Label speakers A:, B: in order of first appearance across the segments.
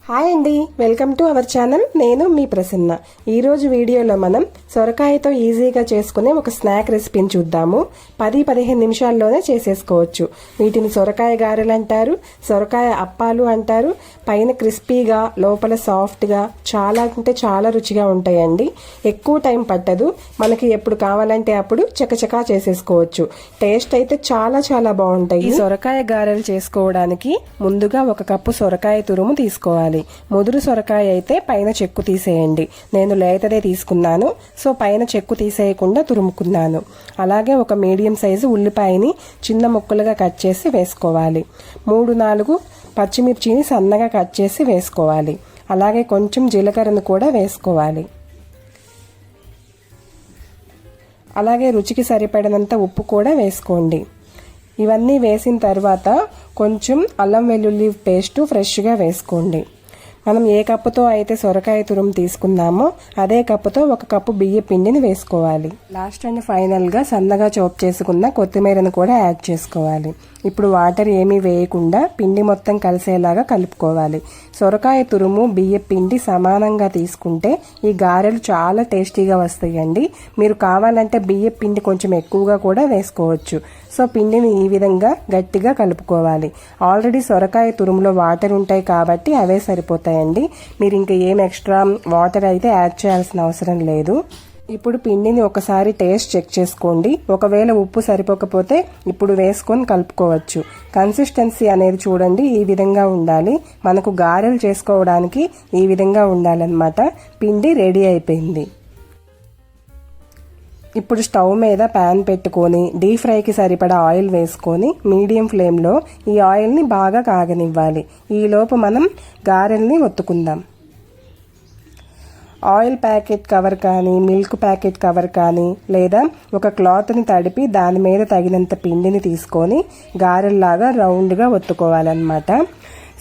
A: Hi అండి, welcome to our channel. నేను మీ ప్రసన్న. ఈరోజు వీడియోలో మనం సొరకాయతో ఈజీగా చేసుకునే ఒక స్నాక్ రెసిపీని చూద్దాము. 10-15 నిమిషాల్లోనే చేసేసుకోవచ్చు. వీటిని సొరకాయ గారెలు అంటారు, సొరకాయ అప్పాలు అంటారు. పైన క్రిస్పీగా లోపల సాఫ్ట్గా చాలా అంటే చాలా రుచిగా ఉంటాయండి. ఎక్కువ టైం పట్టదు, మనకి ఎప్పుడు కావాలంటే అప్పుడు చకచకా చేసేసుకోవచ్చు. టేస్ట్ అయితే చాలా చాలా బాగుంటాయి. ఈ సొరకాయ గారెలు చేసుకోవడానికి ముందుగా 1 కప్పు సొరకాయ తురుము తీసుకోవాలి. ముదురు సొరకాయ అయితే పైన చెక్కు తీసేయండి. నేను లేతదే తీసుకున్నాను, సో పైన చెక్కు తీసేయకుండా తురుముకున్నాను. అలాగే ఒక మీడియం సైజు ఉల్లిపాయని చిన్న ముక్కలుగా కట్ చేసి వేసుకోవాలి. 3-4 పచ్చిమిర్చిని సన్నగా కట్ చేసి వేసుకోవాలి. అలాగే కొంచెం జీలకర్రను కూడా వేసుకోవాలి. అలాగే రుచికి సరిపడినంత ఉప్పు కూడా వేసుకోండి. ఇవన్నీ వేసిన తర్వాత కొంచెం అల్లం వెల్లుల్లి పేస్ట్ ఫ్రెష్గా వేసుకోండి. మనం ఏ కప్పుతో అయితే సొరకాయ తురుము తీసుకున్నామో అదే కప్పుతో 1 కప్పు బియ్య పిండిని వేసుకోవాలి. లాస్ట్ అండ్ ఫైనల్గా సన్నగా చాప్ చేసుకున్న కొత్తిమీరను కూడా యాడ్ చేసుకోవాలి. ఇప్పుడు వాటర్ ఏమీ వేయకుండా పిండి మొత్తం కలిసేలాగా కలుపుకోవాలి. సొరకాయ తురుము బియ్య పిండి సమానంగా తీసుకుంటే ఈ గారెలు చాలా టేస్టీగా వస్తాయండి. మీరు కావాలంటే బియ్య పిండి కొంచెం ఎక్కువగా కూడా వేసుకోవచ్చు. సో పిండిని ఈ విధంగా గట్టిగా కలుపుకోవాలి. ఆల్రెడీ సొరకాయ తురుములో వాటర్ ఉంటాయి కాబట్టి అవే సరిపోతాయండి. మీరు ఇంకా ఏం ఎక్స్ట్రా వాటర్ అయితే యాడ్ చేయాల్సిన అవసరం లేదు. ఇప్పుడు పిండిని ఒకసారి టేస్ట్ చెక్ చేసుకోండి. ఒకవేళ ఉప్పు సరిపోకపోతే ఇప్పుడు వేసుకొని కలుపుకోవచ్చు. కన్సిస్టెన్సీ అనేది చూడండి, ఈ విధంగా ఉండాలి. మనకు గారెలు చేసుకోవడానికి ఈ విధంగా ఉండాలన్నమాట. పిండి రెడీ అయిపోయింది. ఇప్పుడు స్టవ్ మీద ప్యాన్ పెట్టుకొని డీప్ ఫ్రైకి సరిపడా ఆయిల్ వేసుకొని మీడియం ఫ్లేమ్లో ఈ ఆయిల్ని బాగా కాగనివ్వాలి. ఈలోపు మనం గారెల్ని ఒత్తుకుందాం. ఆయిల్ ప్యాకెట్ కవర్ కానీ మిల్క్ ప్యాకెట్ కవర్ కానీ లేదా ఒక క్లాత్ని తడిపి దాని మీద తగినంత పిండిని తీసుకొని గారెల్లాగా రౌండ్గా ఒత్తుకోవాలన్నమాట.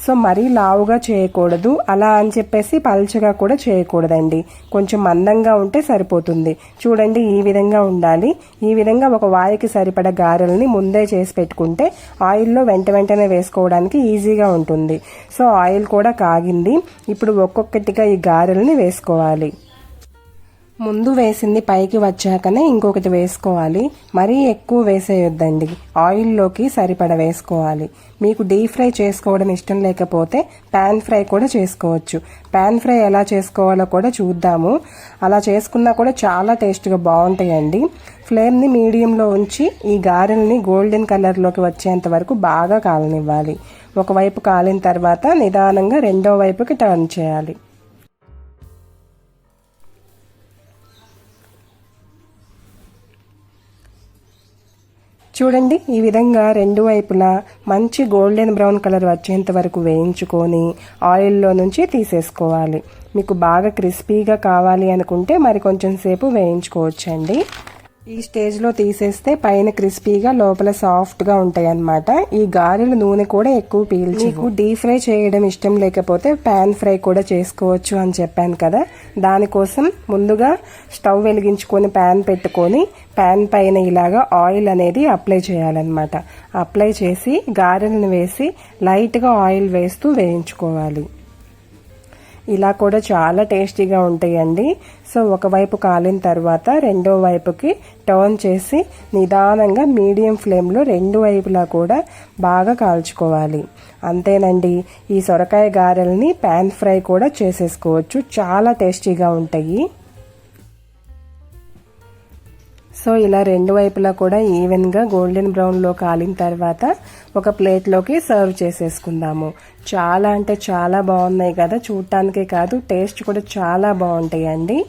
A: సో మరీ లావుగా చేయకూడదు, అలా అని చెప్పేసి పల్చగా కూడా చేయకూడదండి. కొంచెం మందంగా ఉంటే సరిపోతుంది. చూడండి, ఈ విధంగా ఉండాలి. ఈ విధంగా ఒక వాయికి సరిపడ గారెల్ని ముందే చేసి పెట్టుకుంటే ఆయిల్లో వెంటనే వేసుకోవడానికి ఈజీగా ఉంటుంది. సో ఆయిల్ కూడా కాగింది. ఇప్పుడు ఒక్కొక్కటిగా ఈ గారెల్ని వేసుకోవాలి. ముందు వేసింది పైకి వచ్చాకనే ఇంకొకటి వేసుకోవాలి. మరీ ఎక్కువ వేసేయొద్దండి, ఆయిల్లోకి సరిపడ వేసుకోవాలి. మీకు డీప్ ఫ్రై చేసుకోవడం ఇష్టం లేకపోతే పాన్ ఫ్రై కూడా చేసుకోవచ్చు. పాన్ ఫ్రై ఎలా చేసుకోవాలో కూడా చూద్దాము. అలా చేసుకున్నా కూడా చాలా టేస్ట్గా బాగుంటాయండి. ఫ్లేమ్ని మీడియంలో ఉంచి ఈ గారెల్ని గోల్డెన్ కలర్లోకి వచ్చేంత వరకు బాగా కాలనివ్వాలి. ఒకవైపు కాలిన తర్వాత నిదానంగా రెండో వైపుకి టర్న్ చేయాలి. చూడండి, ఈ విధంగా రెండు వైపులా మంచి గోల్డెన్ బ్రౌన్ కలర్ వచ్చేంత వరకు వేయించుకొని ఆయిల్లో నుంచి తీసేసుకోవాలి. మీకు బాగా క్రిస్పీగా కావాలి అనుకుంటే మరి కొంచెం సేపు వేయించుకోవచ్చండి. ఈ స్టేజ్లో తీసేస్తే పైన క్రిస్పీగా లోపల సాఫ్ట్గా ఉంటాయి అన్నమాట. ఈ గారెలు నూనె కూడా ఎక్కువ పీల్చి. మీకు డీప్ ఫ్రై చేయడం ఇష్టం లేకపోతే పాన్ ఫ్రై కూడా చేసుకోవచ్చు అని చెప్పాను కదా. దానికోసం ముందుగా స్టవ్ వెలిగించుకొని పాన్ పెట్టుకొని పాన్ పైన ఇలాగా ఆయిల్ అనేది అప్లై చేయాలన్నమాట. అప్లై చేసి గారెలను వేసి లైట్గా ఆయిల్ వేస్తూ వేయించుకోవాలి. ఇలా కూడా చాలా టేస్టీగా ఉంటాయండి. సో ఒకవైపు కాలిన తర్వాత రెండో వైపుకి టర్న్ చేసి నిదానంగా మీడియం ఫ్లేమ్లో రెండు వైపులా కూడా బాగా కాల్చుకోవాలి. అంతేనండి, ఈ సొరకాయ గారెల్ని పాన్ ఫ్రై కూడా చేసేసుకోవచ్చు. చాలా టేస్టీగా ఉంటాయి. సో ఇలా రెండు వైపులా కూడా ఈవెన్గా గోల్డెన్ బ్రౌన్లో కాలిన తర్వాత ఒక ప్లేట్లోకి సర్వ్ చేసేసుకుందాము. చాలా అంటే చాలా బాగున్నాయి కదా, చూడటానికే కాదు టేస్ట్ కూడా చాలా బాగుంటాయండి.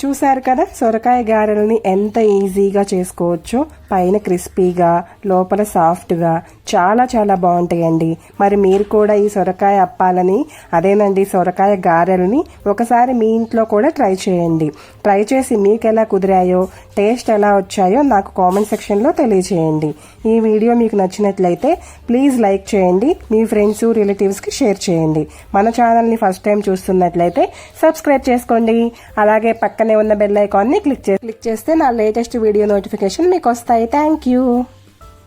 A: చూసారు కదా సొరకాయ గారెల్ని ఎంత ఈజీగా చేసుకోవచ్చో. పైన క్రిస్పీగా లోపల సాఫ్ట్గా చాలా చాలా బాగుంటాయండి. మరి మీరు కూడా ఈ సొరకాయ అప్పాలని అదేనండి సొరకాయ గారెల్ని ఒకసారి మీ ఇంట్లో కూడా ట్రై చేయండి. ట్రై చేసి మీకు ఎలా కుదిరాయో టేస్ట్ ఎలా వచ్చాయో నాకు కామెంట్ సెక్షన్లో తెలియచేయండి. ఈ వీడియో మీకు నచ్చినట్లయితే ప్లీజ్ లైక్ చేయండి, మీ ఫ్రెండ్స్ రిలేటివ్స్కి షేర్ చేయండి. మన ఛానల్ని ఫస్ట్ టైం చూస్తున్నట్లయితే సబ్స్క్రైబ్ చేసుకోండి. అలాగే పక్కనే ఉన్న బెల్ ఐకాన్ని క్లిక్ చేస్తే నా లేటెస్ట్ వీడియో నోటిఫికేషన్ మీకు వస్తాయి. Thank you.